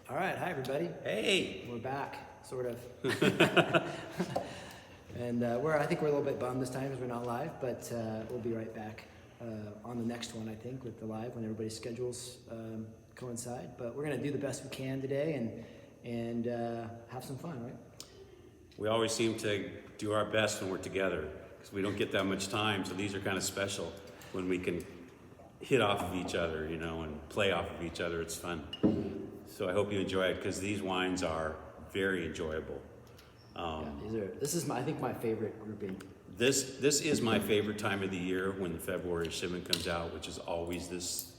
All right, hi everybody. Hey! We're back, sort of. And I think we're a little bit bummed this time because we're not live, but we'll be right back on the next one, I think, with the live when everybody's schedules coincide. But we're gonna do the best we can today and have some fun, right? We always seem to do our best when we're together because we don't get that much time, so these are kind of special when we can hit off of each other, you know, and play off of each other. It's fun. So I hope you enjoy it because these wines are very enjoyable. This is I think my favorite grouping. This is my favorite time of the year when the February shipment comes out, which is always this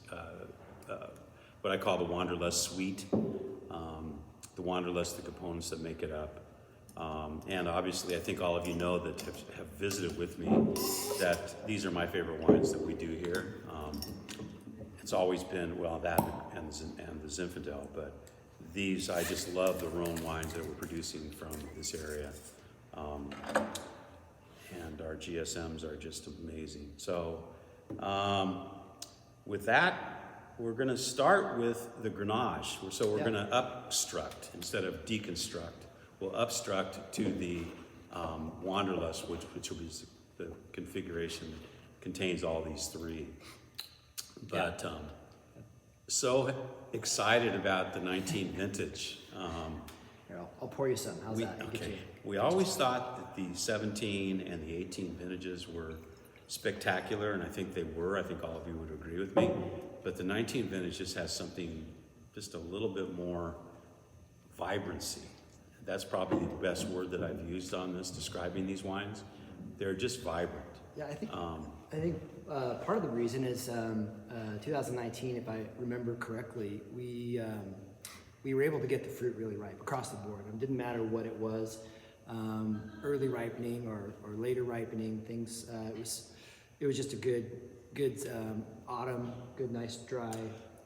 what I call the Wanderlust suite. The Wanderlust, the components that make it up. And obviously, I think all of you know that have visited with me that these are my favorite wines that we do here. It's always been, well, that and the Zinfandel, but these, I just love the Rhone wines that we're producing from this area. And our GSMs are just amazing. So with that, we're gonna start with the Grenache. So we're gonna obstruct instead of deconstruct. We'll obstruct to the Wanderlust, which will be the configuration that contains all these three. But so excited about the 19 vintage. Here, I'll pour you some. How's that? Okay. We always thought that the 17 and the 18 vintages were spectacular, and I think they were. I think all of you would agree with me. But the 19 vintage just has something, just a little bit more vibrancy. That's probably the best word that I've used on this, describing these wines. They're just vibrant. Yeah, I think part of the reason is 2019, if I remember correctly, we were able to get the fruit really ripe across the board. It didn't matter what it was, early ripening or later ripening. Things it was just a good autumn, good, nice, dry,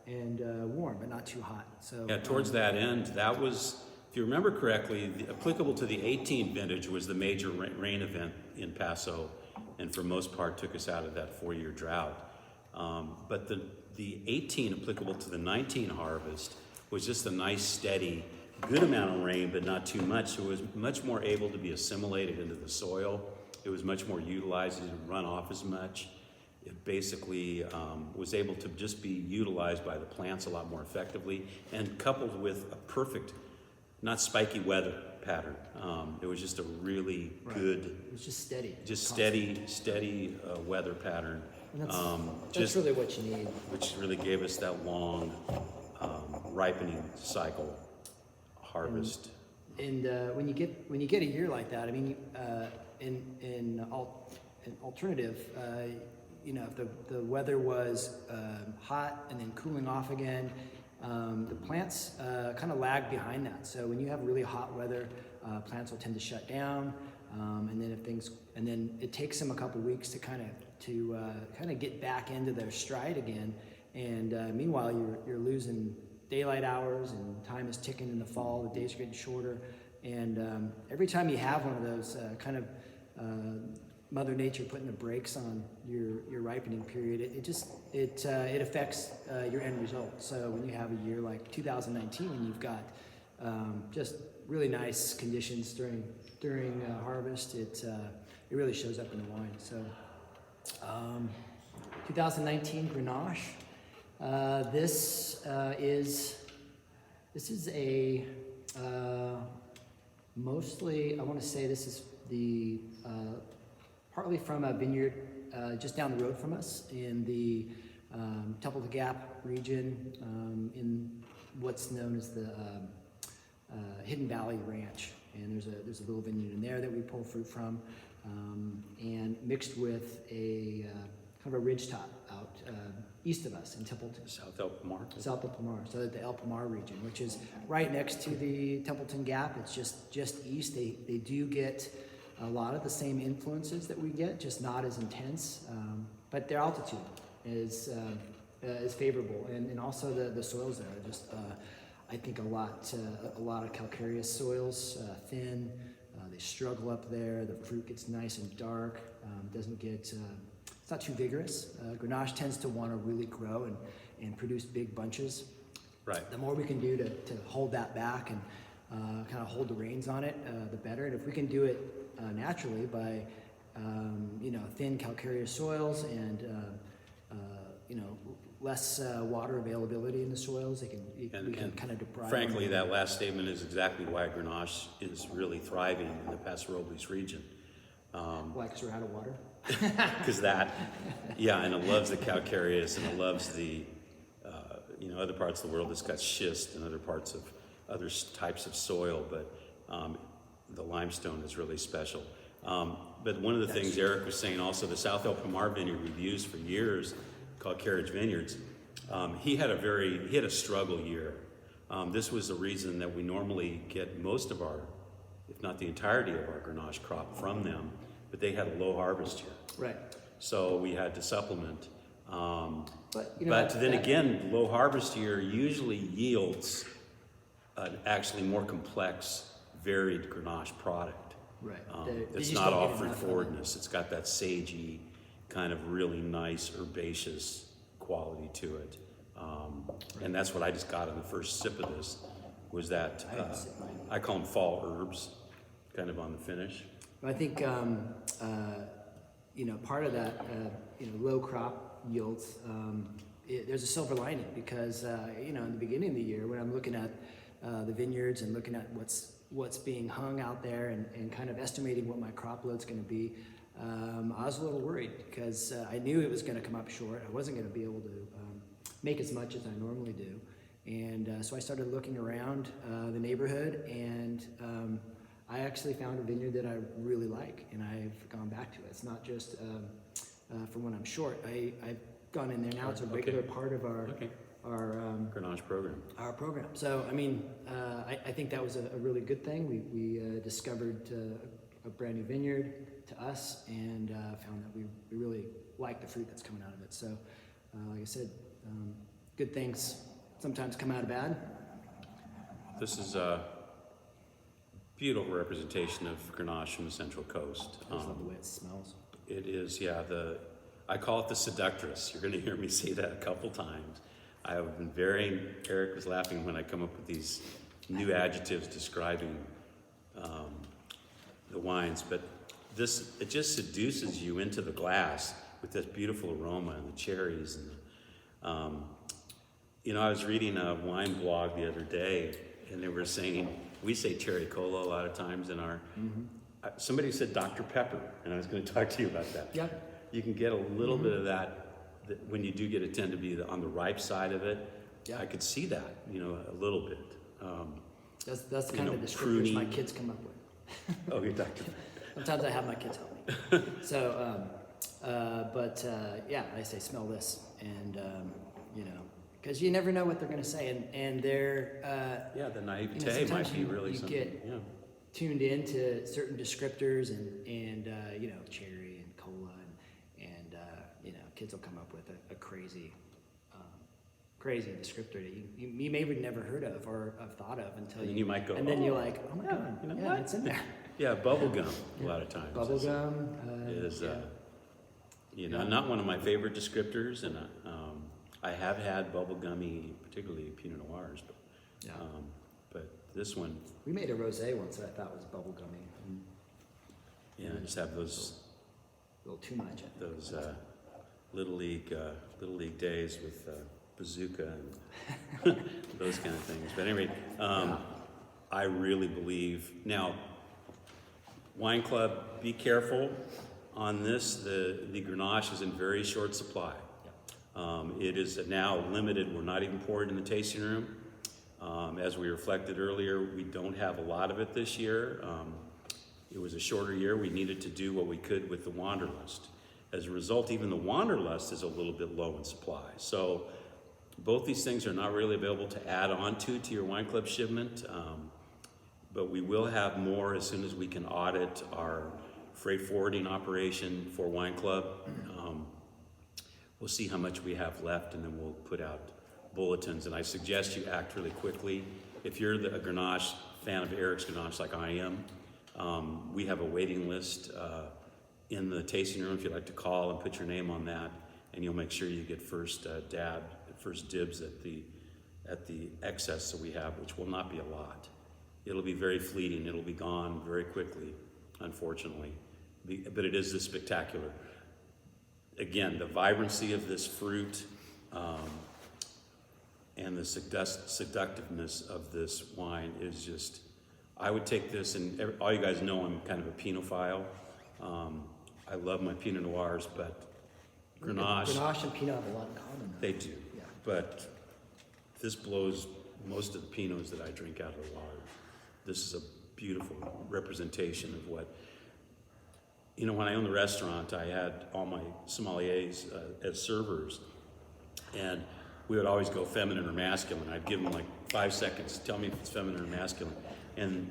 and warm, but not too hot. So yeah, towards that end, that was, if you remember correctly, applicable to the 18 vintage was the major rain event in Paso, and for most part took us out of that 4-year drought. But the 18 applicable to the 19 harvest was just a nice, steady, good amount of rain, but not too much. So it was much more able to be assimilated into the soil. It was much more utilized. It didn't run off as much. It basically was able to just be utilized by the plants a lot more effectively, and coupled with a perfect, not spiky weather pattern. It was just a really good. It was just steady. Just steady weather pattern. And that's really what you need. Which really gave us that long ripening cycle harvest. And when you get a year like that, I mean, in alternative, you know, if the weather was hot and then cooling off again, the plants kind of lag behind that. So when you have really hot weather, plants will tend to shut down, and then it takes them a couple weeks to kind of get back into their stride again. And meanwhile, you're losing daylight hours, and time is ticking in the fall. The days are getting shorter, and every time you have one of those Mother Nature putting the brakes on your ripening period, it affects your end result. So when you have a year like 2019, and you've got just really nice conditions during harvest, it really shows up in the wine. So 2019 Grenache. This is a mostly, I want to say this is the partly from a vineyard just down the road from us in the Templeton Gap region, in what's known as the Hidden Valley Ranch. And there's a little vineyard in there that we pull fruit from, and mixed with a kind of a ridge top out east of us in Templeton. South El Pomar. South El Pomar, so the El Pomar region, which is right next to the Templeton Gap. It's just east. They do get a lot of the same influences that we get, just not as intense, but their altitude is favorable, and also the soils there are just I think a lot of calcareous soils, thin. They struggle up there. The fruit gets nice and dark. Doesn't get it's not too vigorous. Grenache tends to want to really grow and produce big bunches. Right. The more we can do to hold that back and kind of hold the reins on it, the better. And if we can do it naturally by, thin calcareous soils and, less water availability in the we can kind of deprive. Frankly, that last statement is exactly why Grenache is really thriving in the Paso Robles region. Why? Because we're out of water? Because and it loves the calcareous, and it loves the, other parts of the world it's got schist and other parts of other types of soil, but the limestone is really special. But one of the things Eric was saying also, the South El Pomar vineyard we've used for years, called Carriage Vineyards, he had a struggle year. This was the reason that we normally get most of our, if not the entirety of our Grenache crop from them, but they had a low harvest year. Right. So we had to supplement. But then again, low harvest year usually yields an actually more complex, varied Grenache product. Right. It's not all fruit forwardness. It's got that sagey, kind of really nice herbaceous quality to it. And that's what I just got in the first sip of this, was that, I call them fall herbs, kind of on the finish. I think, part of that, low crop yields, there's a silver lining because, in the beginning of the year when I'm looking at the vineyards and looking at what's being hung out there and kind of estimating what my crop load's going to be, I was a little worried because I knew it was going to come up short. I wasn't going to be able to make as much as I normally do. And so I started looking around the neighborhood, and I actually found a vineyard that I really like, and I've gone back to it. It's not just from when I'm short. I've gone in there now. It's a regular part of our Grenache program. Our program. So, I think that was a really good thing. We discovered a brand new vineyard to us and found that we really like the fruit that's coming out of it. So, like I said, good things sometimes come out of bad. This is a beautiful representation of Grenache from the Central Coast. I just love the way it smells. It is, I call it the seductress. You're going to hear me say that a couple times. I have been Eric was laughing when I come up with these new adjectives describing the wines, but it just seduces you into the glass with this beautiful aroma and the cherries. And I was reading a wine blog the other day, and they were saying, we say cherry cola a lot of times in our, somebody said Dr. Pepper, and I was going to talk to you about that. Yeah. You can get a little bit of that when you do get it, tend to be on the ripe side of it. Yeah. I could see that, a little bit. That's the kind of descriptors my kids come up with. Oh, you're Dr. Sometimes I have my kids help me. So, I say smell this, and because you never know what they're going to say, and they're the naivete might be really something. You get tuned into certain descriptors and cherry and cola and kids will come up with a crazy descriptor that you maybe never heard of or have thought of until you might go, and then you're like, oh my god, what? It's in there. Yeah, bubblegum a lot of times. Bubblegum is not one of my favorite descriptors, and I have had bubblegummy, particularly Pinot Noirs, but this one. We made a rosé once that I thought was bubblegummy. Yeah, I just have those. A little too much. Those little league days with bazooka and those kind of things. But anyway, I really believe now. Wine Club, be careful on this. The Grenache is in very short supply. It is now limited. We're not even poured in the tasting room. As we reflected earlier, we don't have a lot of it this year. It was a shorter year. We needed to do what we could with the Wanderlust. As a result, even the Wanderlust is a little bit low in supply. So both these things are not really available to add on to your Wine Club shipment. But we will have more as soon as we can audit our freight forwarding operation for Wine Club. We'll see how much we have left, and then we'll put out bulletins. And I suggest you act really quickly. If you're a Grenache fan of Eric's Grenache like I am, we have a waiting list in the tasting room if you'd like to call and put your name on that, and you'll make sure you get first dibs at the at the excess that we have, which will not be a lot. It'll be very fleeting. It'll be gone very quickly, unfortunately. But it is this spectacular. Again, the vibrancy of this fruit and the seductiveness of this wine is just, I would take this, and all you guys know I'm kind of a Pinophile. I love my Pinot Noirs, but Grenache and Pinot have a lot in common, though. They do, Yeah. but this blows most of the Pinots that I drink out of the water. This is a beautiful representation of what, you know, when I owned the restaurant, I had all my sommeliers as servers, and we would always go feminine or masculine. I'd give them like 5 seconds to tell me if it's feminine or masculine. And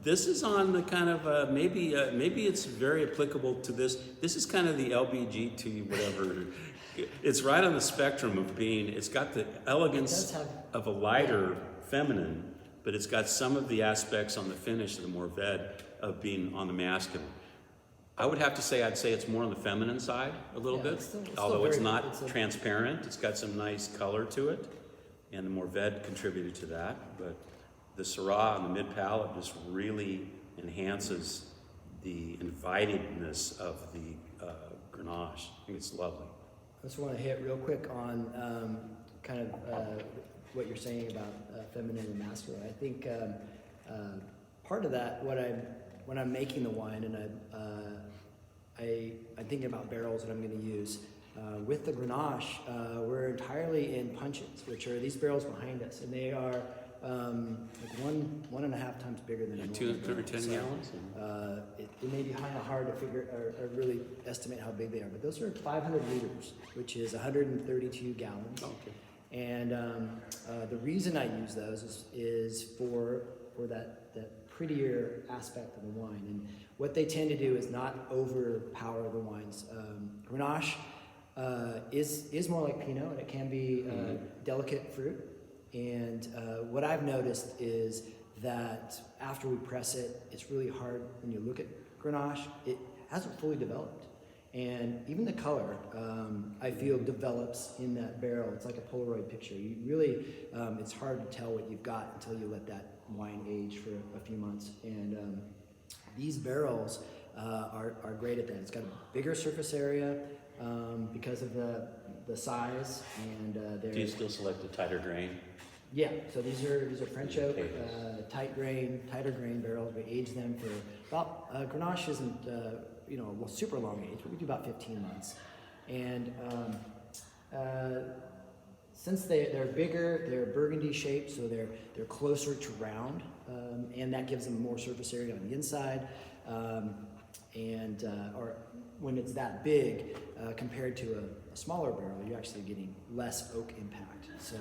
this is on the kind of, maybe it's very applicable to this. This is kind of the LBGT, whatever. It's right on the spectrum of being, it's got the elegance of a lighter feminine, but it's got some of the aspects on the finish of the Mourvèdre of being on the masculine. I would have to say, I'd say it's more on the feminine side a little bit, although it's not transparent. It's got some nice color to it, and the Mourvèdre contributed to that. But the Syrah on the mid palate just really enhances the invitingness of the Grenache. I think it's lovely. I just want to hit real quick on kind of what you're saying about feminine and masculine. I think part of that, when I'm making the wine, and I'm thinking about barrels that I'm going to use. With the Grenache, we're entirely in puncheons, which are these barrels behind us, and they are like 1.5 times bigger than a normal barrel. 10 gallons? It may be kind of hard to figure or really estimate how big they are, but those are 500 liters, which is 132 gallons. Okay. And the reason I use those is for that prettier aspect of the wine. And what they tend to do is not overpower the wines. Grenache is more like Pinot, and it can be delicate fruit. And what I've noticed is that after we press it, it's really hard when you look at Grenache. It hasn't fully developed. And even the color, I feel, develops in that barrel. It's like a Polaroid picture. You really, it's hard to tell what you've got until you let that wine age for a few months. And these barrels are great at that. It's got a bigger surface area because of the size, and Do you still select a tighter grain? Yeah, so these are French oak, tighter grain barrels. We age them for about, Grenache isn't, super long age, but we do about 15 months. And since they're bigger, they're burgundy shaped, so they're closer to round, and that gives them more surface area on the inside. Or when it's that big, compared to a smaller barrel, you're actually getting less oak impact. So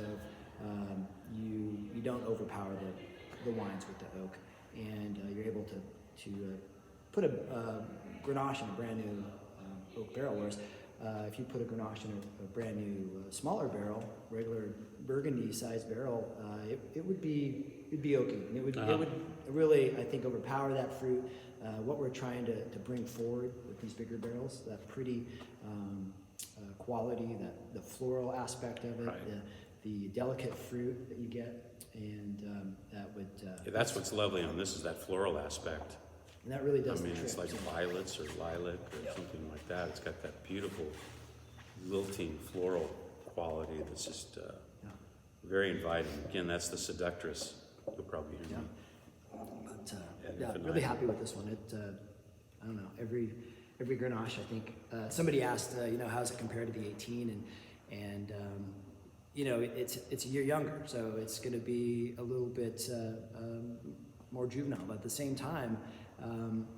you don't overpower the wines with the oak, and you're able to put a Grenache in a brand new oak barrel, whereas if you put a Grenache in a brand new smaller barrel, regular burgundy sized barrel, it'd be oaky, and it would really, I think, overpower that fruit. What we're trying to bring forward with these bigger barrels, that pretty quality, the floral aspect of it, right. the delicate fruit that you get, and that would... that's what's lovely on this, is that floral aspect. And that really does I mean, the trick. it's like violets or lilac or something like that. It's got that beautiful lilting floral quality that's just very inviting. Again, that's the seductress. You'll probably hear me. But really happy with this one. I don't know, every Grenache, I think, somebody asked, how's it compared to the 18, and it's a year younger, so it's going to be a little bit more juvenile. But at the same time,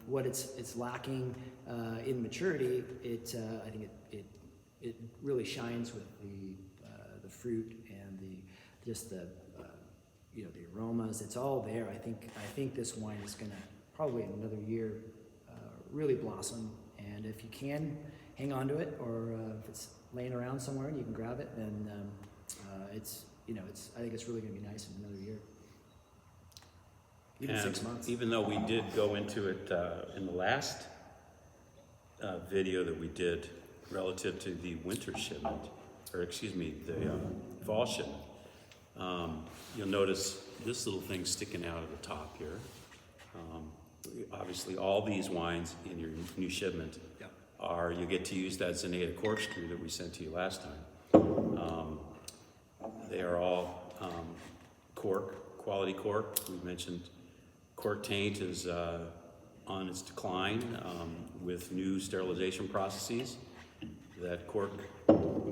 what it's lacking in maturity, I think it really shines with the fruit and the aromas. It's all there. I think this wine is going to probably in another year really blossom. And if you can hang on to it, or if it's laying around somewhere and you can grab it, then I think it's really going to be nice in another year. Even and 6 months. Even though we did go into it in the last video that we did relative to the winter shipment, or excuse me, the fall shipment, You'll notice this little thing sticking out at the top here. Obviously, all these wines in your new shipment you get to use that Zenaida corkscrew that we sent to you last time. They are all quality cork. We mentioned cork taint is on its decline with new sterilization processes that cork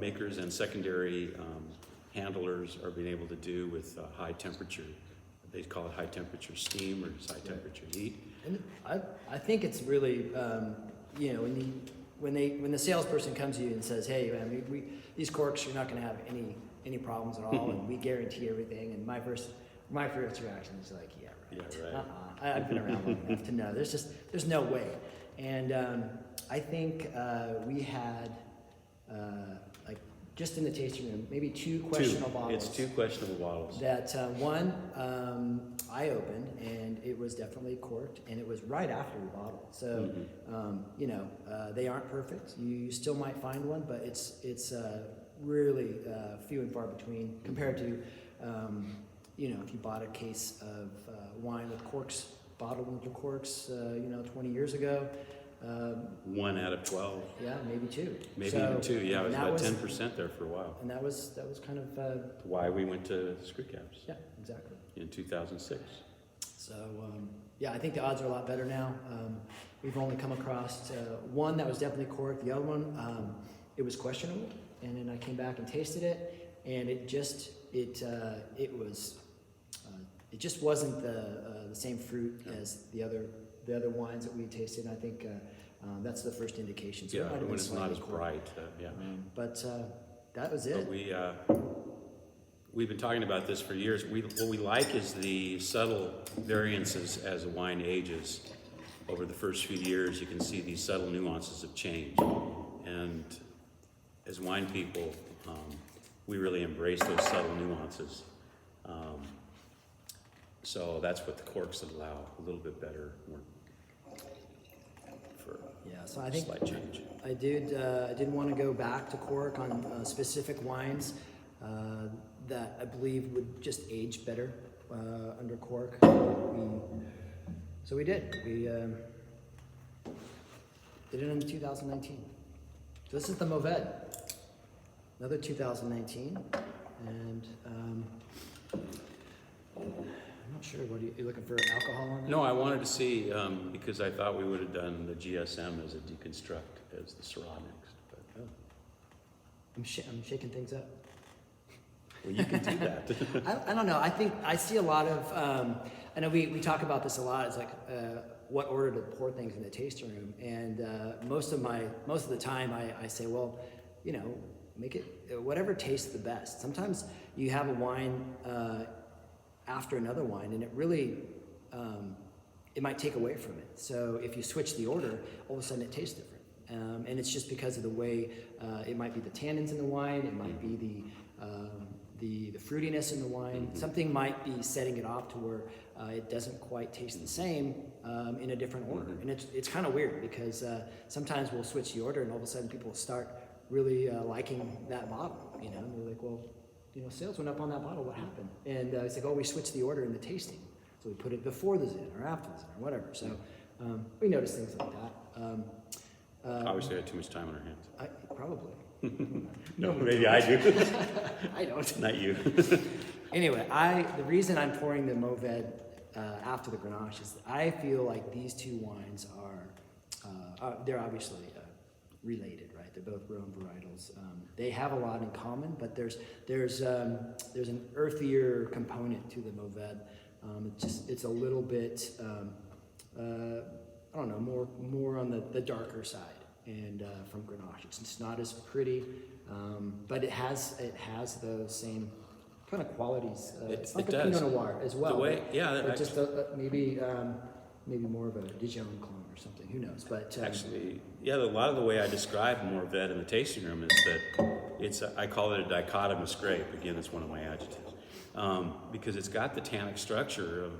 makers and secondary handlers are being able to do with high temperature. They call it high temperature steam or just high temperature heat. And I think it's really, when the salesperson comes to you and says, "Hey, man, these corks, you're not going to have any problems at all, and we guarantee everything." And my first reaction is like, "Yeah, right. Yeah, right. I've been around long enough to know there's no way." And I think we had like just in the tasting room maybe two questionable bottles. It's two questionable bottles. That one I opened and it was definitely corked, and it was right after we bottled. So they aren't perfect. You still might find one, but it's really few and far between compared to if you bought a case of wine with corks, bottled with corks 20 years ago. 1 out of 12. Yeah, maybe 2. Maybe even 2. Yeah, it was about 10% there for a while. And that was kind of why we went to screw caps. Yeah, exactly. In 2006. So I think the odds are a lot better now. We've only come across one that was definitely corked. The other one, it was questionable, and then I came back and tasted it, and it just wasn't the same fruit as the other wines that we tasted. And I think that's the first indication. So when it's not as bright. But that was it. But we've been talking about this for years. What we like is the subtle variances as a wine ages. Over the first few years, you can see these subtle nuances of change. And as wine people, we really embrace those subtle nuances. So that's what the corks allow, a little bit better for so I think slight change. I did want to go back to cork on specific wines that I believe would just age better under cork. So we did. We did it in 2019. So this is the Mourvèdre, another 2019, and I'm not sure. What are you looking for? Alcohol on that? No, I wanted to see because I thought we would have done the GSM as a deconstruct as the Syrah next. But I'm shaking things up. well, you can do that. I don't know. I think I see a lot of. I know we talk about this a lot. It's like what order to pour things in the tasting room, and most of the time I say, well, make it whatever tastes the best. Sometimes you have a wine after another wine, and it really it might take away from it. So if you switch the order, all of a sudden it tastes different, and it's just because of the way it might be the tannins in the wine, it might be the fruitiness in the wine. Something might be setting it off to where it doesn't quite taste the same in a different order, and it's kind of weird because sometimes we'll switch the order, and all of a sudden people start really liking that bottle. And we're like, well, sales went up on that bottle. What happened? And it's like, oh, we switched the order in the tasting, so we put it before the Zen or after the Zen or whatever. So we notice things like that. Obviously, I had too much time on our hands. Probably. No, maybe I do. I don't. Not you. Anyway, the reason I'm pouring the Mourvèdre after the Grenache is that I feel like these two wines are they're obviously related, right? They're both Rhone varietals. They have a lot in common, but there's an earthier component to the Mourvèdre. It's a little bit I don't know, more on the darker side. And from Grenache, it's not as pretty, but it has those same kind of qualities. It's like a Pinot Noir as well. But just maybe more of a Dijon clone or something. Who knows? But a lot of the way I describe Mourvèdre in the tasting room is that I call it a dichotomous grape. Again, it's one of my adjectives because it's got the tannic structure of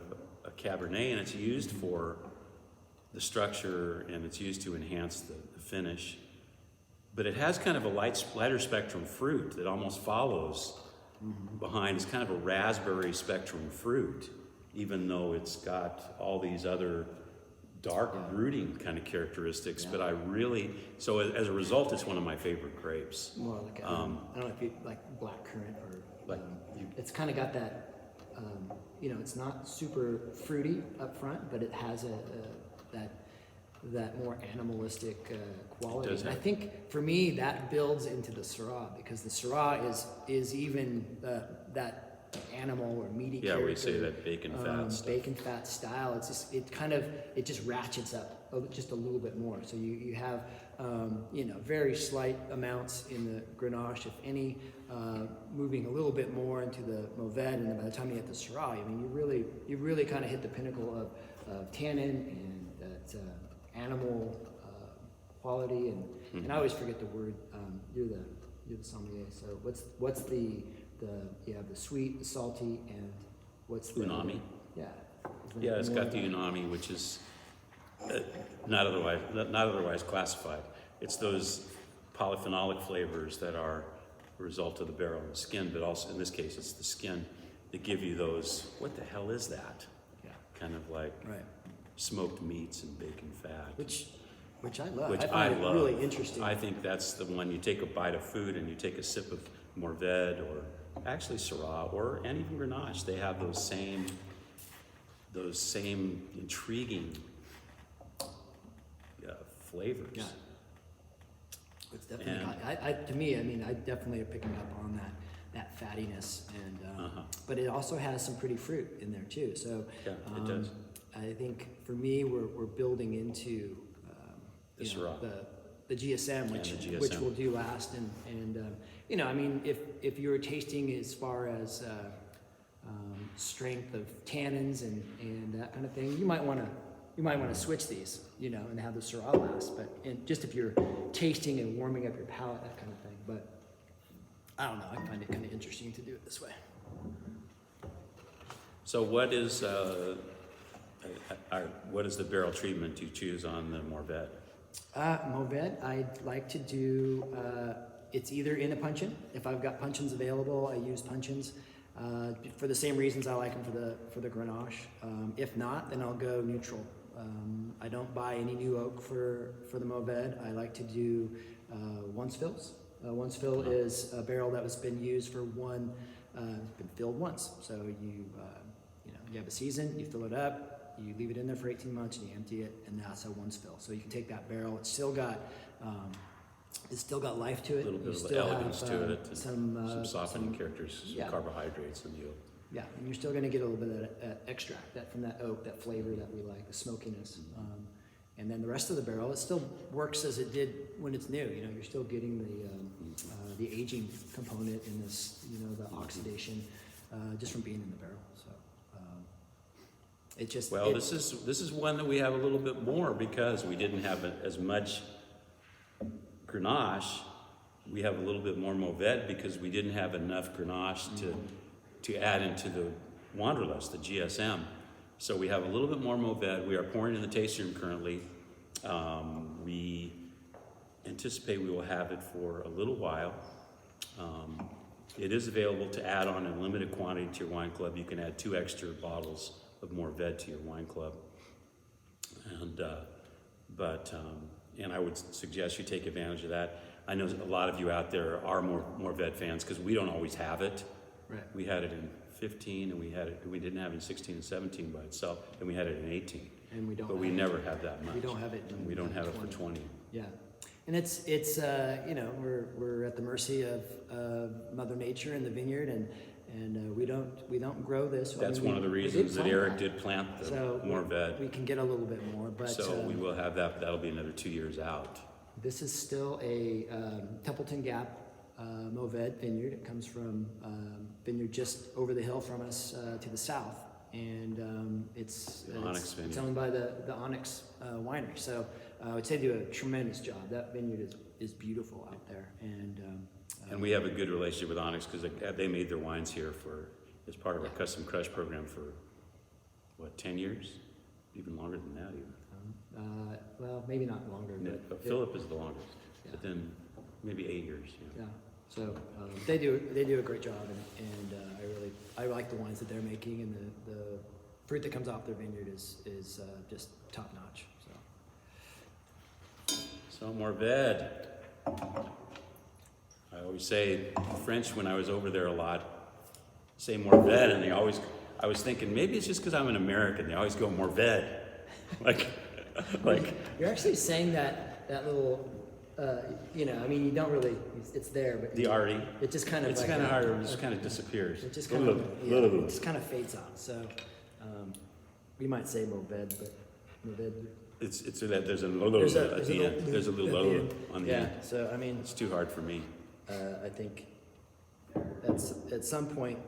a Cabernet, and it's used for the structure, and it's used to enhance the finish, but it has kind of a lighter spectrum fruit that almost follows behind is kind of a raspberry spectrum fruit, even though it's got all these other dark brooding kind of characteristics. But I really, so as a result, it's one of my favorite grapes. More like I don't know if you like blackcurrant or Like it's kind of got that. It's not super fruity up front, but it has that more animalistic quality. Does And I have- think for me that builds into the Syrah, because the Syrah is even that animal or meaty Yeah, character. we say that bacon fat stuff. Bacon fat style. It's just it just ratchets up just a little bit more. So you have very slight amounts in the Grenache, if any, moving a little bit more into the Mourvèdre, and then by the time you get the Syrah, I mean you really kind of hit the pinnacle of tannin and that animal quality, and I always forget the word. You're the sommelier. So what's the you have the sweet, the salty, and what's the Unami. Yeah. Yeah, it's got the unami, which is not otherwise classified. It's those polyphenolic flavors that are a result of the barrel and the skin, but also in this case it's the skin that give you those, what the hell is that? Yeah. Kind of like Right. smoked meats and bacon fat. Which I love. Which I I find it love. really interesting. I think that's the one, you take a bite of food and you take a sip of Mourvèdre or actually Syrah and even Grenache. They have those same intriguing flavors. Yeah. It's definitely And- to me, I mean, I definitely are picking up on that fattiness, and but it also has some pretty fruit in there too. So Yeah, it does. I think for me, we're building into The you know, Syrah. the GSM, And which the GSM. which we'll do last, and I mean, if you're tasting as far as strength of tannins and that kind of thing, you might want to switch these, and have the Syrah last. But just if you're tasting and warming up your palate, that kind of thing. But I don't know. I find it kind of interesting to do it this way. So what is the barrel treatment you choose on the Mourvèdre? Mourvèdre, I'd like to do. It's either in a puncheon. If I've got puncheons available, I use puncheons. For the same reasons I like them for the Grenache. If not, then I'll go neutral. I don't buy any new oak for the Mourvèdre. I like to do once fills. Once fill is a barrel that has been used for been filled once. So you have a season, you fill it up, you leave it in there for 18 months, and you empty it, and that's a once fill. So you can take that barrel. It's still got life to it. A little bit You of still elegance have, to it, and some softening characters, some carbohydrates in the oak. Yeah, and you're still going to get a little bit of that extract from that oak, that flavor that we like, the smokiness. And then the rest of the barrel, it still works as it did when it's new. You're still getting the aging component in this, the oxidation, just from being in the barrel. So this is one that we have a little bit more because we didn't have as much Grenache. We have a little bit more Mourvèdre because we didn't have enough Grenache to add into the Wanderlust, the GSM. So we have a little bit more Mourvèdre. We are pouring in the tasting room currently. We anticipate we will have it for a little while. It is available to add on in limited quantity to your wine club. You can add 2 extra bottles of Mourvèdre to your wine club. And I would suggest you take advantage of that. I know a lot of you out there are Mourvèdre fans because we don't always have it. Right. We had it in 15, and we didn't have it in 16 and 17 by itself, and we had it in 18. And we don't. But we never have that much. We don't have it. We don't have it for 20. Yeah, and it's we're at the mercy of Mother Nature and the vineyard, and we don't grow this. That's one of the we reasons that plant Eric did plant the So Mourvèdre. we can get a little bit more, but So we will have that. That'll be another 2 years out. this is still a Templeton Gap Mourvèdre vineyard. It comes from vineyard just over the hill from us to the south, and it's Onyx Vineyard. it's owned by the Onyx Winery. So I would say they do a tremendous job. That vineyard is beautiful out there, And we have a good relationship with Onyx because they made their wines here as part of our custom crush program for 10 years, even longer than that even. well, maybe not longer, Yeah, but but Philip is the longest, Yeah. but then maybe 8 years. yeah. So they do a great job, and I like the wines that they're making, and the fruit that comes off their vineyard is just top notch. So Mourvèdre. I always say French when I was over there a lot. Say Mourvèdre, and I was thinking maybe it's just because I'm an American. They always go Mourvèdre, like. You're actually saying that little. You don't really. It's there, but the arty. It just kind of. It's kind of hard. It just kind of disappears. It just kind of. It just kind of fades out. So, we might say Mourvèdre, but Mourvèdre. It's that there's a little at the end. There's a little low on the end. Yeah. So it's too hard for me. I think at some point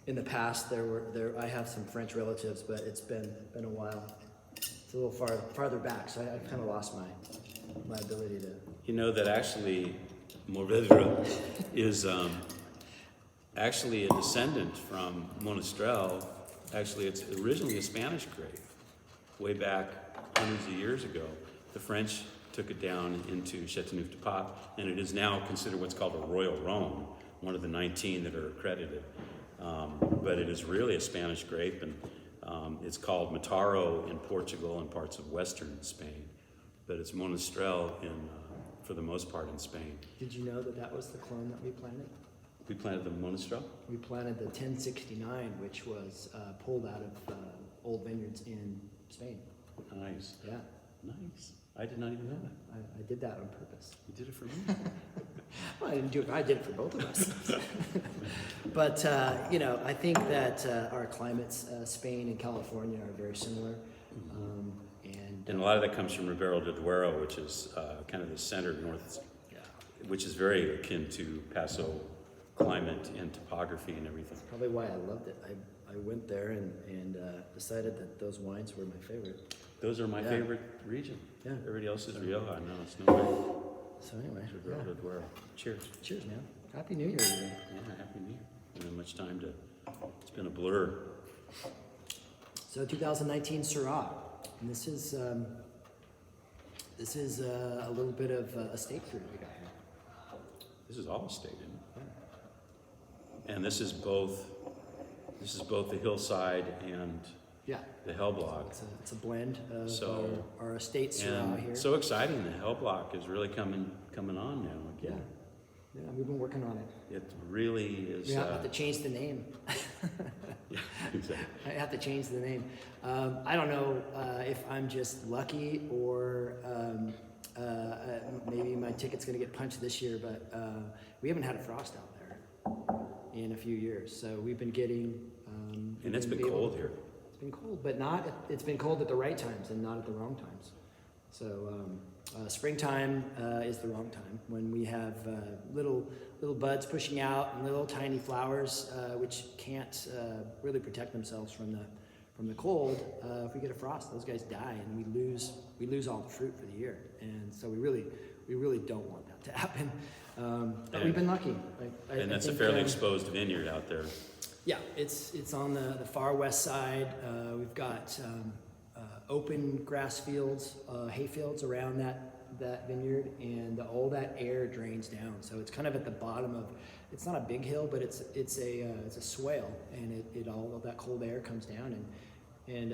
in the past I have some French relatives, but it's been a while. It's a little farther back, so I kind of lost my ability to. You know that actually Mourvèdre is actually a descendant from Monastrell. Actually, it's originally a Spanish grape. Way back hundreds of years ago, the French took it down into Châteauneuf-du-Pape, and it is now considered what's called a Royal Rhone, one of the 19 that are accredited. But it is really a Spanish grape, and it's called Mataro in Portugal and parts of western Spain. But it's Monastrell for the most part in Spain. Did you know that was the clone that we planted? We planted the Monastrell? We planted the 1069, which was pulled out of old vineyards in Spain. Nice. Yeah. Nice. I did not even know that. I did that on purpose. You did it for me? Well, I didn't do it. I did it for both of us. But, I think that our climates, Spain and California, are very similar. And a lot of that comes from Ribera del Duero, which is kind of the center north, which is very akin to Paso climate and topography and everything. That's probably why I loved it. I went there and decided that those wines were my favorite. Those are my favorite region. Yeah. Everybody else is Rioja. I know, it's no way. So anyway, Ribera del Duero. Cheers. Cheers, man. Happy New Year, everyone. Yeah, Happy New Year. I don't have much time it's been a blur. So 2019 Syrah. And this is a little bit of estate fruit we got here. This is all estate, isn't it? Yeah. And this is both the hillside and the hell block. It's a blend of our estate Syrah here. So exciting! The hell block is really coming on now again. Yeah, we've been working on it. It really is. We have to change the name. Yeah, exactly. I have to change the name. I don't know if I'm just lucky or maybe my ticket's going to get punched this year, but we haven't had a frost out there in a few years. So we've been getting... and it's been cold here. It's been cold, but it's been cold at the right times and not at the wrong times. So springtime is the wrong time when we have little buds pushing out and little tiny flowers which can't really protect themselves from the cold. If we get a frost, those guys die and we lose all the fruit for the year. And so we really don't want that to happen. But we've been lucky. And that's a fairly exposed vineyard out there. Yeah, it's on the far west side. We've got open grass fields, hay fields around that vineyard, and all that air drains down. So it's kind of at the bottom of. It's not a big hill, but it's a swale, and it all of that cold air comes down, and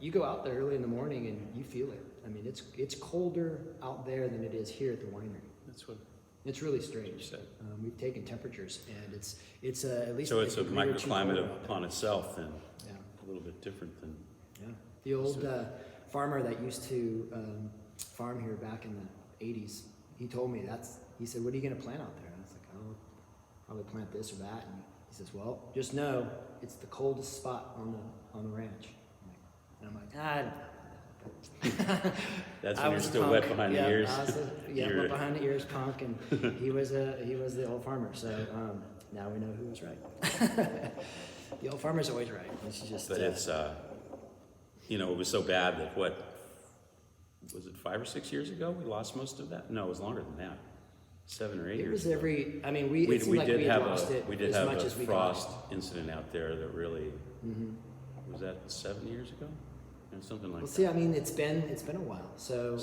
you go out there early in the morning and you feel it. I mean, it's colder out there than it is here at the winery. That's what. It's really strange. We've taken temperatures, and it's at least. So it's a microclimate upon itself, then. Yeah. A little bit different than. Yeah. The old farmer that used to farm here back in the 80s, he told me he said, "What are you going to plant out there?" And I was like, "Oh, probably plant this or that." And he says, "Well, just know it's the coldest spot on the ranch." And I'm like, I don't know. That's when you're still wet behind the ears. Wet behind the ears, punk, and he was the old farmer. So now we know who was right. The old farmer's always right. It's just. But it's it was so bad that what was it 5 or 6 years ago we lost most of that? No, it was longer than that. 7 or 8 years. It was ago. we did have a frost incident out there that really was that 7 years ago. Something like that. See, I mean, it's been a while, so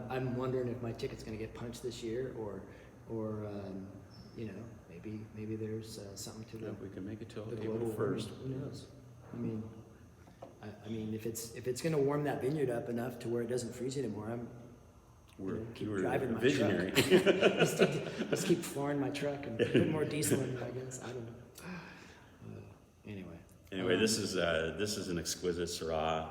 I'm wondering if my ticket's going to get punched this year, or or maybe there's something to We can make it till the April global 1st. warming. Who knows? I mean, if it's going to warm that vineyard up enough to where it doesn't freeze anymore, keep driving my visionary. truck. Let's keep flooring my truck and put more diesel in it. I guess I don't know. Anyway, this is an exquisite Syrah,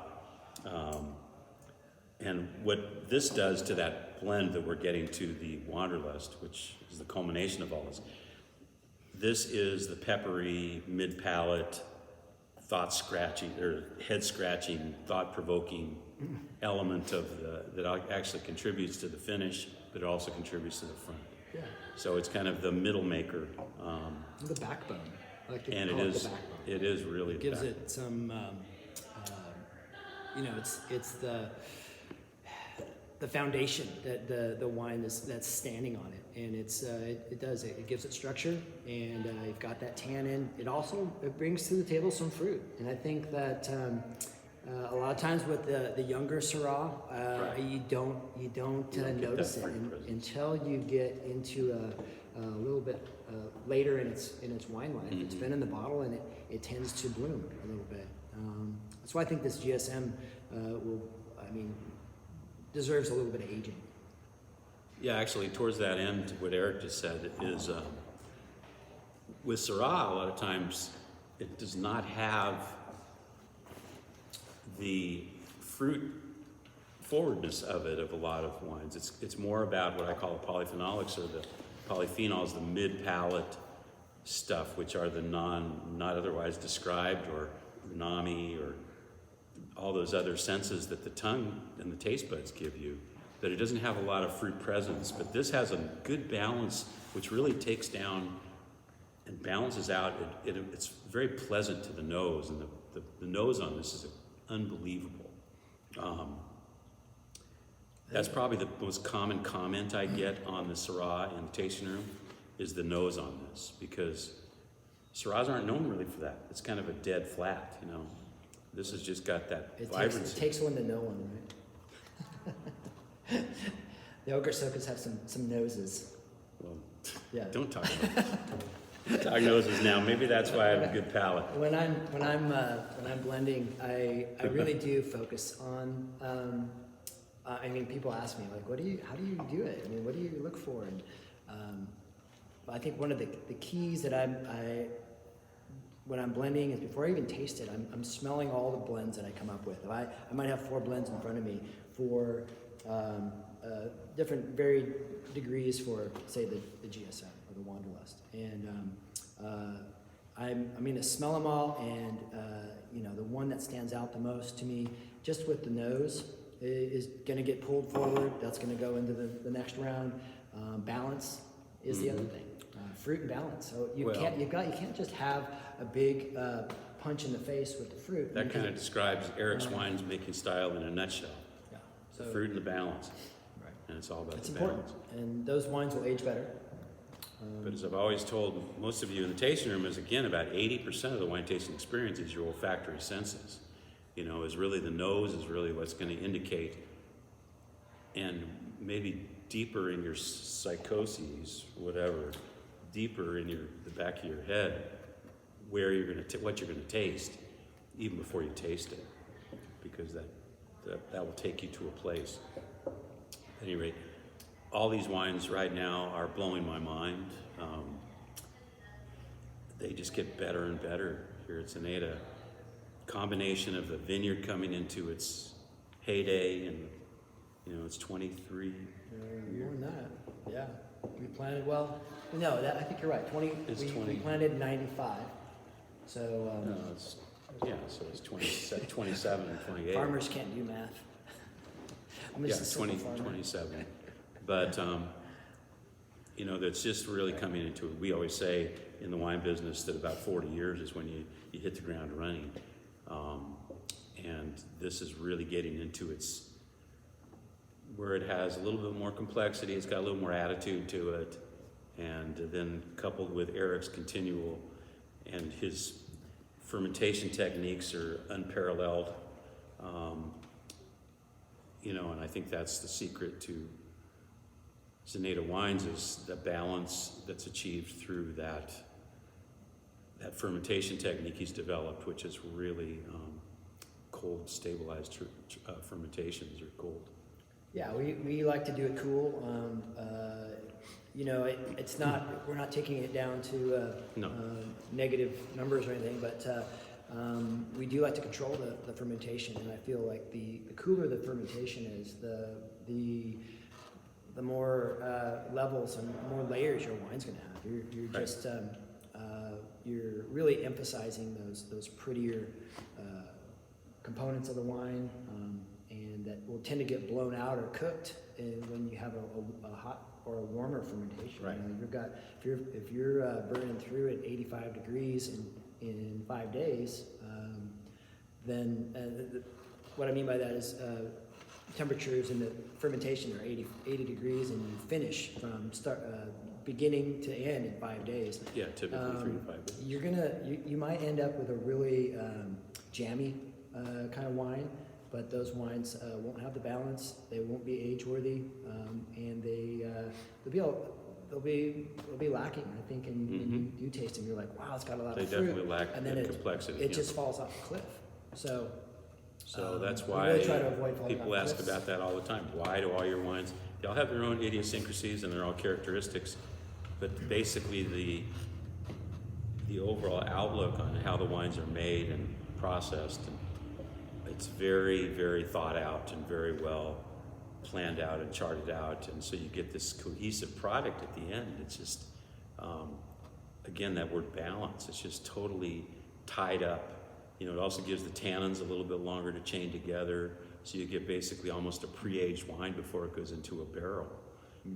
and what this does to that blend that we're getting to the Wanderlust, which is the culmination of all this. This is the peppery, mid-palate, thought-scratching, or head-scratching, thought-provoking element of that actually contributes to the finish, but it also contributes to the front. Yeah. So it's kind of the middle maker. The backbone. I like to And call it the is, backbone. it is really It gives the it some, it's the foundation that the wine that's standing on it, and it gives it structure, and you've got that tannin. It brings to the table some fruit, and I think that a lot of times with the younger Syrah, Right. you don't get notice that it fruit presence. until you get into a little bit later in its wine life. It's been in the bottle, and it tends to bloom a little bit. That's why I think this GSM deserves a little bit of aging. Yeah, actually, towards that end, what Eric just said is with Syrah, a lot of times it does not have the fruit forwardness of a lot of wines. It's more about what I call the polyphenolics, or the polyphenols, the mid-palate stuff, which are the not otherwise described, or umami, or all those other senses that the tongue and the taste buds give you, that it doesn't have a lot of fruit presence. But this has a good balance, which really takes down and balances out. It's very pleasant to the nose, and the nose on this is unbelievable. That's probably the most common comment I get on the Syrah in the tasting room, is the nose on this, because Syrahs aren't known really for that. It's kind of a dead flat, This has just got that vibrancy. It takes one to know one, right? The ogre soakers have some noses. Well, Yeah. don't talk about noses now. Maybe that's why I have a good palate. When I'm blending, I really do focus on. People ask me like, how do you do it? What do you look for? And I think one of the keys that when I'm blending is, before I even taste it, I'm smelling all the blends that I come up with. I might have 4 blends in front of me for different varied degrees for, say, the GSM or the Wanderlust, and I'm going to smell them all, and the one that stands out the most to me, just with the nose, is going to get pulled forward. That's going to go into the next round. Balance is the other thing. Fruit and balance. So you can't just have a big punch in the face with the fruit. That kind of describes Eric's wines making style in a nutshell. Yeah. The fruit and the balance. Right. And it's all about It's the important, balance. and those wines will age better. But as I've always told most of you in the tasting room, is again, about 80% of the wine tasting experience is your olfactory senses. Is really the nose is really what's going to indicate, and maybe deeper in your psychoses, whatever, deeper in the back of your head, where you're going to what you're going to taste, even before you taste it, because that will take you to a place. At any rate, all these wines right now are blowing my mind. They just get better and better here at Zenaida. Combination of the vineyard coming into its heyday, and it's 23. More than that, yeah. We planted No, I think you're right. 20. It's we 20. planted in '95, so No, so it's 27 and 28. farmers can't do math. I'm Yeah, just a simple 20, farmer. 27. But, that's just really coming into it. We always say in the wine business that about 40 years is when you hit the ground running. And this is really getting into where it has a little bit more complexity, it's got a little more attitude to it, and then coupled with Eric's continual, and his fermentation techniques are unparalleled, and I think that's the secret to Zenaida wines is the balance that's achieved through that fermentation technique he's developed, which is really cold stabilized fermentations or cold. Yeah, we like to do it cool. You know, it's not, we're not taking it down to No. negative numbers or anything, but we do like to control the fermentation, and I feel like the cooler the fermentation is, the more levels and more layers your wine's going to have. You're Right. just you're really emphasizing those prettier components of the wine, and that will tend to get blown out or cooked when you have a hot or a warmer fermentation. Right. You know, if you're burning through at 85 degrees in 5 days, then what I mean by that is temperatures in the fermentation are 80 degrees, and you finish from beginning to end in 5 days. Yeah, typically 3 to 5 days. You might end up with a really jammy kind of wine, but those wines won't have the balance. They won't be age worthy, and they'll be lacking. I think, and you taste them, you're like, wow, it's got a lot They of fruit. definitely lack and the then complexity. It yeah. just falls off a cliff. So That's we why really try to avoid falling people off ask cliffs. about that all the time. Why do all your wines, they all have their own idiosyncrasies and their own characteristics, but basically the overall outlook on how the wines are made and processed, and it's very, very thought out and very well planned out and charted out, and so you get this cohesive product at the end. It's just, again, that word balance, it's just totally tied up. You know, it also gives the tannins a little bit longer to chain together, so you get basically almost a pre-aged wine before it goes into a barrel.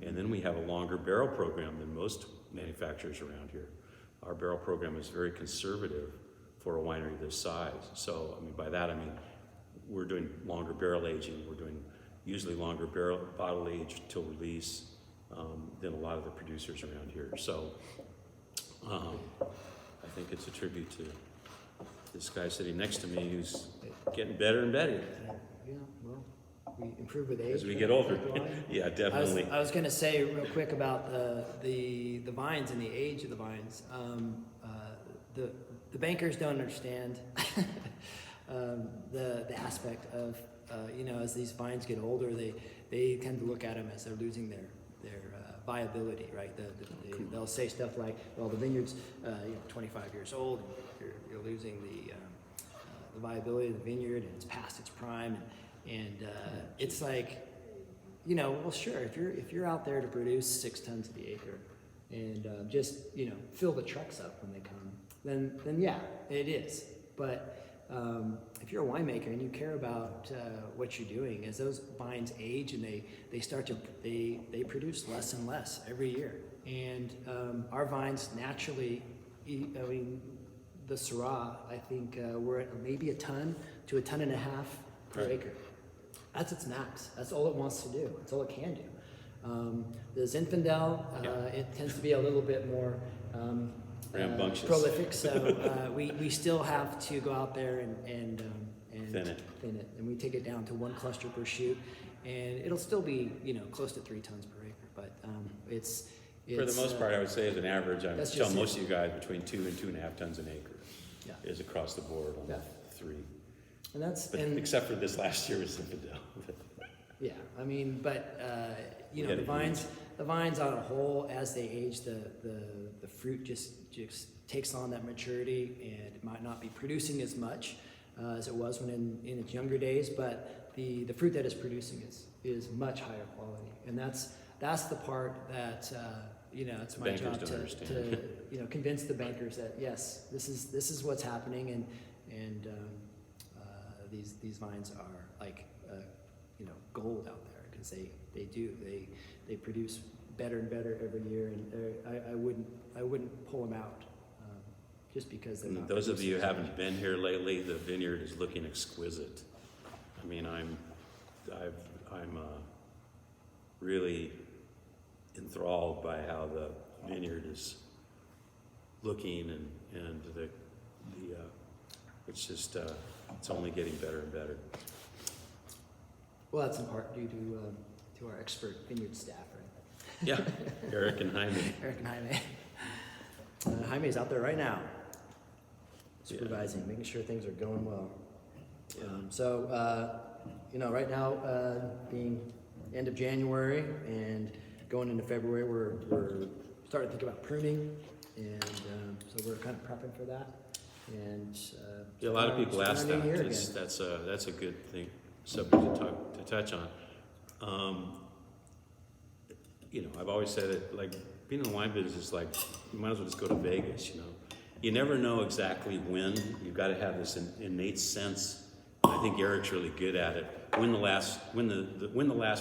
And then we have a longer barrel program than most manufacturers around here. Our barrel program is very conservative for a winery this size. So, I mean, by that I mean we're doing longer barrel aging. We're doing usually longer bottle age till release than a lot of the producers around here. So, I think it's a tribute to this guy sitting next to me who's getting better and better Yeah, well, we improve with age. as we get older. Yeah, I definitely. was going to say real quick about the vines and the age of the vines. The bankers don't understand the aspect of you know, as these vines get older, they tend to look at them as they're losing their viability, right? They'll say stuff like, well, the vineyard's 25 years old, and you're losing the viability of the vineyard, and it's past its prime, and it's like, you know, well, sure, if you're out there to produce 6 tons of the acre, and just, you know, fill the trucks up when they come, then yeah, it is. But if you're a winemaker and you care about what you're doing, as those vines age and they start to they produce less and less every year, and our vines naturally, I mean, the Syrah, I think we're at maybe 1 ton to 1.5 tons per Right. acre. That's its max. That's all it wants to do. That's all it can do. The Zinfandel, it tends to be a little bit more Rambunctious. prolific, so we still have to go out there and Thin it. and we take it down to 1 cluster per shoot, and it'll still be, you know, close to 3 tons per acre, but it's For the most part, I would say as an average, I would that's tell just most of you guys between 2 and 2.5 tons an acre Yeah. is across the board on Yeah. the 3. and that's But and except for this last year with Zinfandel. yeah, I mean, but you know, Yeah, the vines on a whole, as they age, the fruit just takes on that maturity, and it might not be producing as much as it was when in its younger days, but the fruit that it's producing is much higher quality, and that's the part that you know, it's my Bankers job don't to understand. you know, convince the bankers that yes, this is what's happening, and these vines are like you know, gold out there, because they produce better and better every year, and I wouldn't pull them out just because they're not. Those of you who producing haven't been here lately, the vineyard is looking exquisite. I mean, I'm really enthralled by how the vineyard is looking, and the it's just it's only getting better and better. Well, that's in part due to our expert vineyard staff, right? Yeah, Eric and Jaime. Eric and Jaime. Jaime's out there right now, supervising, making sure things are going well. Right now, being end of January and going into February, we're starting to think about pruning, and so we're kind of prepping for that. And a lot of people ask that. That's a good thing, subject to touch on. I've always said it, like, being in the wine business is like, you might as well just go to Vegas, You never know exactly when. You've got to have this innate sense. I think Eric's really good at it. When the last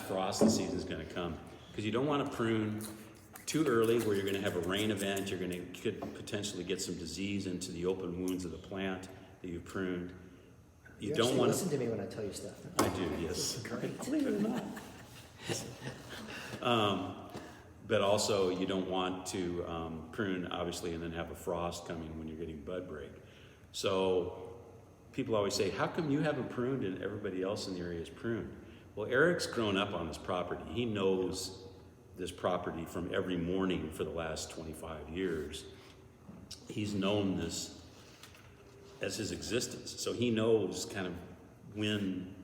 frost of the season is going to come, because you don't want to prune too early, where you're going to have a rain event. Could potentially get some disease into the open wounds of the plant that you've pruned. You don't want to listen to me when I tell you stuff. I do, yes. Great. Believe it or not. But also, you don't want to prune, obviously, and then have a frost coming when you're getting bud break. So people always say, how come you haven't pruned and everybody else in the area is pruned? Well, Eric's grown up on this property. He knows this property from every morning for the last 25 years. He's known this as his existence. So he knows kind of when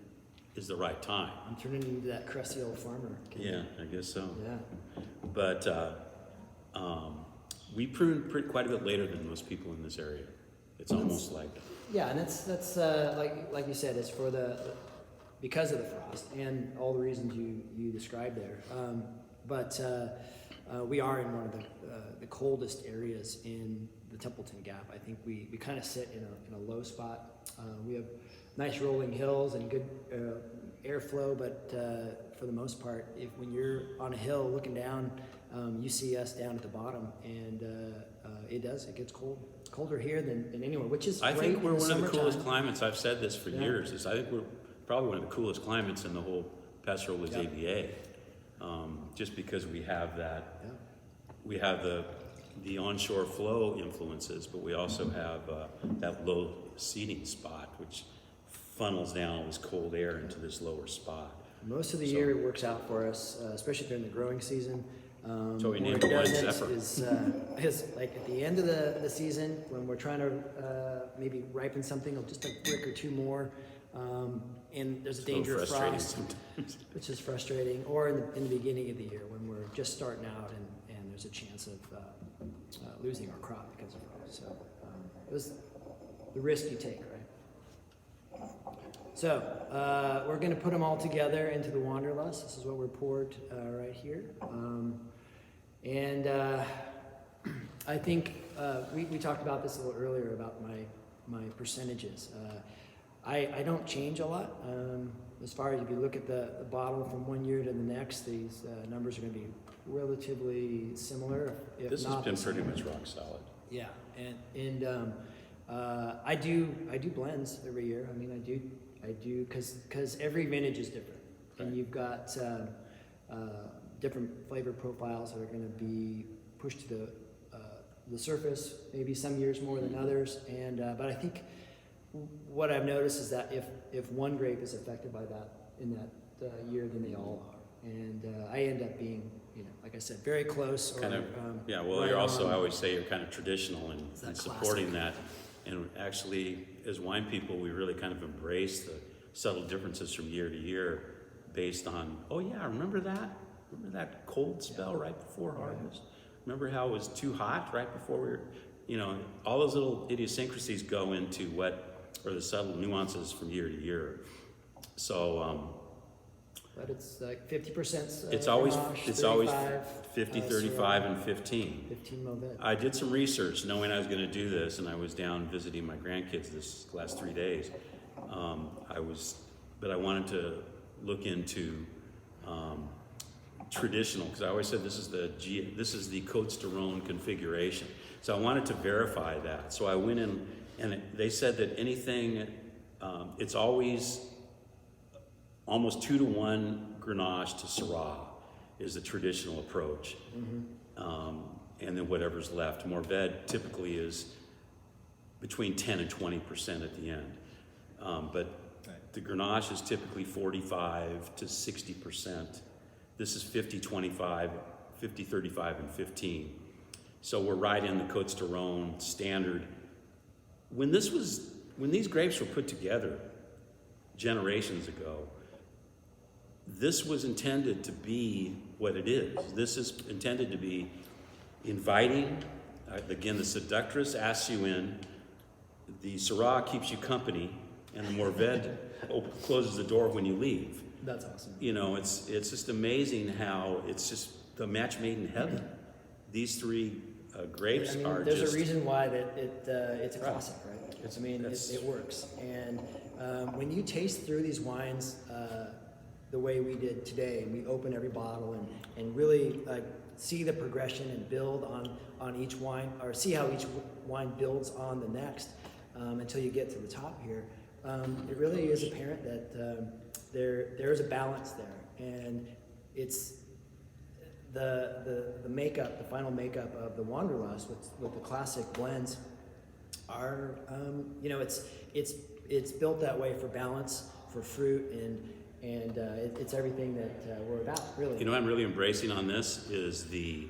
is the right time. I'm turning into that crusty old farmer. Yeah, I guess so. Yeah. But we prune quite a bit later than most people in this area. It's almost like... Yeah, and that's like you said, it's for because of the frost and all the reasons you described there. But we are in one of the coldest areas in the Templeton Gap. I think we kind of sit in a low spot. We have nice rolling hills and good airflow, but for the most part, when you're on a hill looking down, you see us down at the bottom, and it gets cold. It's colder here than anywhere, which is I great think we're in the one of the coolest summertime. climates. I've said this for years. I think we're probably one of the coolest climates in the whole pastoralist ABA, just because we have that. Yeah. We have the onshore flow influences, but we also have that low seating spot, which funnels down all this cold air into this lower spot. Most of the year it works out for us, especially during the growing season. So we named where one it Zephyr. is like at the end of the season when we're trying to maybe ripen something, just a brick or two more, and there's a danger of frost, which is frustrating. Or in the beginning of the year when we're just starting out and there's a chance of losing our crop because of frost. So it was the risk you take, right? So we're going to put them all together into the Wanderlust. This is what we're poured right here. I think we talked about this a little earlier about my percentages. I don't change a lot. As far as if you look at the bottle from one year to the next, these numbers are going to be relatively similar. If This not has been pretty much rock solid. Yeah, and I do blends every year. I mean, I do because every vintage is different, and you've got different flavor profiles that are going to be pushed to the surface. Maybe some years more than others, and but I think what I've noticed is that if one grape is affected by that in that year, then they all are, and I end up being, like I said, very close. Kind of, yeah. Well, right you're also, on. I always say, you're kind of traditional in supporting that. And actually, as wine people, we really kind of embrace the subtle differences from year to year based on, oh yeah, remember that? Remember that cold spell right before harvest? Remember how it was too hot right before we were, all those little idiosyncrasies go into the subtle nuances from year to year. So, but it's like 50%. it's always 35, 50, 35, and 15. 15 Mourvèdre. I did some research knowing I was going to do this, and I was down visiting my grandkids this last 3 days. But I wanted to look into traditional, because I always said this is the Côtes du Rhône configuration. So I wanted to verify that. So I went in, and they said that anything, it's always almost 2-to-1 Grenache to Syrah is the traditional approach. Mm-hmm. And then whatever's left. Mourvèdre typically is between 10 and 20% at the end. But the Grenache is typically 45 to 60%. This is 50, 25, 50, 35, and 15. So we're right in the Côtes du Rhône standard. When these grapes were put together generations ago, this was intended to be what it is. This is intended to be inviting. Again, the seductress asks you in, the Syrah keeps you company, and the Mourvèdre closes the door when you leave. That's awesome. You know, it's just amazing how it's just the match made in heaven. These three grapes are there's just... a reason why that it's a classic, right? It's- It works. And when you taste through these wines the way we did today, and we open every bottle and really see the progression and build on each wine, or see how each wine builds on the next until you get to the top here, it really is apparent that there is a balance there, and it's the makeup, the final makeup of the Wanderlust with the classic blends are it's built that way for balance, for fruit, and it's everything that we're about, really. You know what I'm really embracing on this is the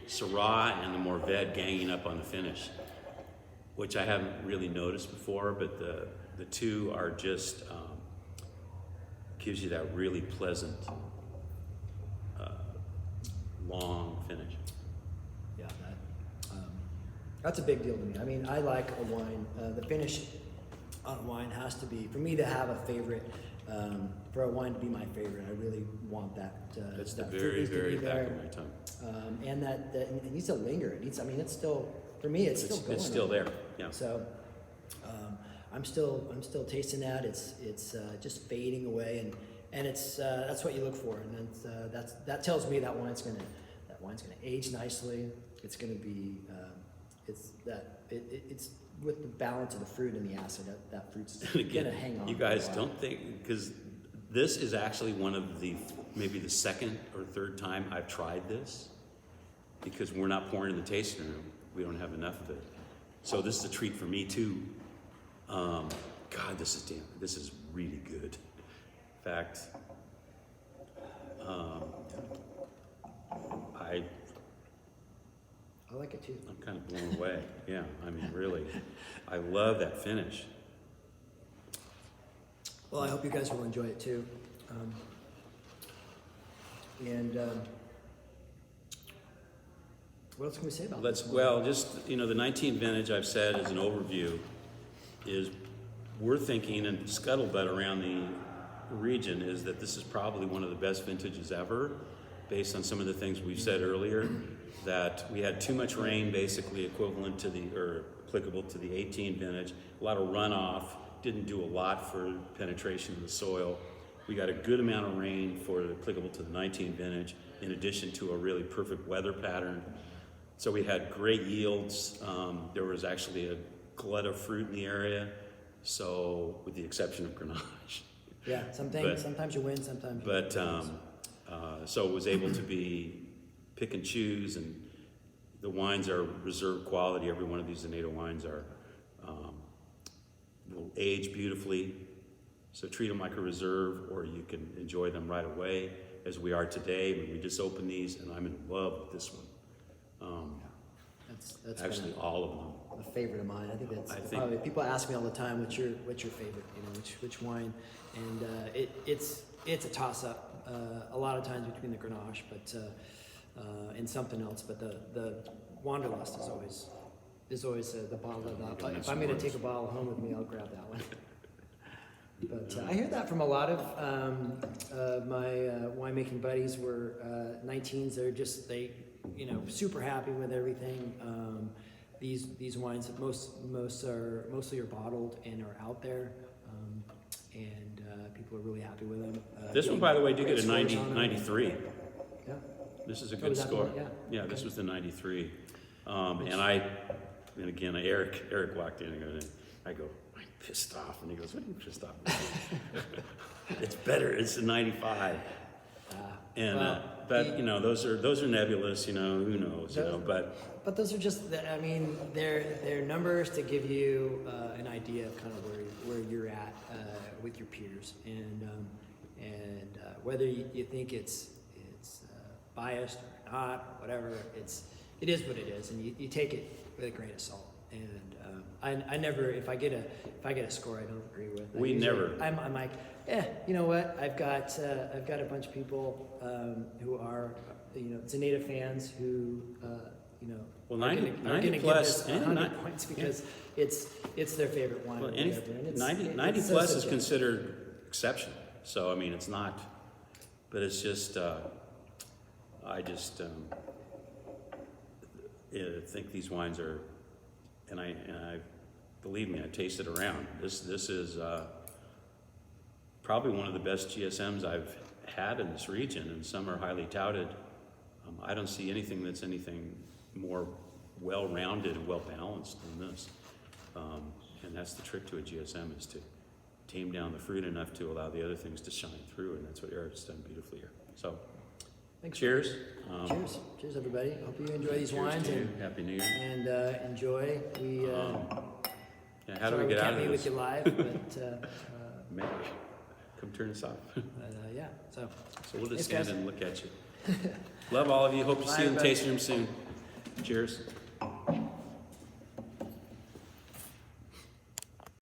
Syrah and the Mourvèdre ganging up on the finish, which I haven't really noticed before, but the two are just, gives you that really pleasant, long finish. Yeah, that's a big deal to me. I mean, I like a wine. The finish on a wine has to be, for me to have a favorite, for a wine to be my favorite, I really want that. That's that the fruit very, needs to very be back there. of my tongue. And that it needs to linger. It needs. I mean, it's still, for me, it's still going. It's still there. Yeah. So I'm still tasting that. It's just fading away, and it's that's what you look for, and that tells me that wine's gonna age nicely. It's gonna be it's with the balance of the fruit and the acid, that fruit's Again, gonna hang on. you guys don't think, because this is actually one of maybe the second or third time I've tried this, because we're not pouring in the tasting room. We don't have enough of it. So this is a treat for me too. God, this is really good. In fact, I like it too. I'm kind of blown away. Yeah, I mean, really, I love that finish. Well, I hope you guys will enjoy it too. What else can we say about this one? Well, just, the 19 vintage, I've said as an overview, is we're thinking, and scuttlebutt around the region is that this is probably one of the best vintages ever, based on some of the things we've said earlier, that we had too much rain, basically equivalent to applicable to the 18 vintage, a lot of runoff, didn't do a lot for penetration of the soil. We got a good amount of rain for applicable to the 19 vintage, in addition to a really perfect weather pattern. So we had great yields. There was actually a glut of fruit in the area, so with the exception of Grenache. Yeah, sometimes you win, sometimes you But lose. so it was able to be pick and choose, and the wines are reserve quality. Every one of these Zenaida wines will age beautifully. So treat them like a reserve, or you can enjoy them right away, as we are today. I mean, we just opened these, and I'm in love with this one. That's Actually, been all of them. a favorite of mine. I think that's I think- probably, people ask me all the time, what's your favorite? Which wine? And it's a toss up a lot of times between the Grenache, but and something else. But the Wanderlust is always the bottle that if I'm going to take a bottle home with me, I'll grab that one. But I hear that from a lot of my winemaking buddies were 19s. They super happy with everything. These wines mostly are bottled and are out there, and people are really happy with them. This one, by the way, did great get a scores 90, on them. 93. Yeah. This is a Oh, good was that the score. one? Yeah. This Okay. was the 93. And again, Eric walked in and I go, I'm pissed off. And he goes, what are you pissed off about? It's better. It's a 95. And well, those are nebulous. Who knows? But those are just, they're numbers to give you an idea of kind of where you're at with your peers, and whether you think it's biased or not, or whatever. It is what it is, and you take it with a grain of salt. And I never, if I get a score I don't agree with, I'm like, you know what? I've got a bunch of people who are Zenaida fans who Well, are 90 gonna give plus, this 100 points because it's their favorite wine. well, or any, whatever, and it's, 90 it's plus so is subjective. considered exceptional. So I mean, it's not, but it's just I just think these wines are, and I believe me, I tasted around. This is probably one of the best GSMs I've had in this region, and some are highly touted. I don't see anything that's anything more well-rounded and well-balanced than this. And that's the trick to a GSM, is to tame down the fruit enough to allow the other things to shine through, and that's what Eric's done beautifully here. So, Thanks. cheers. Cheers, everybody. Hope you enjoy these Cheers wines to you. Happy New Year. and enjoy. We Yeah, how do we get out can't of meet this? with you live, but Maybe. Come turn us off. yeah. So So we'll just Thanks, stand guys. and look at you. Love all of you. Hope to Bye, see you in the everybody. tasting room soon. Cheers.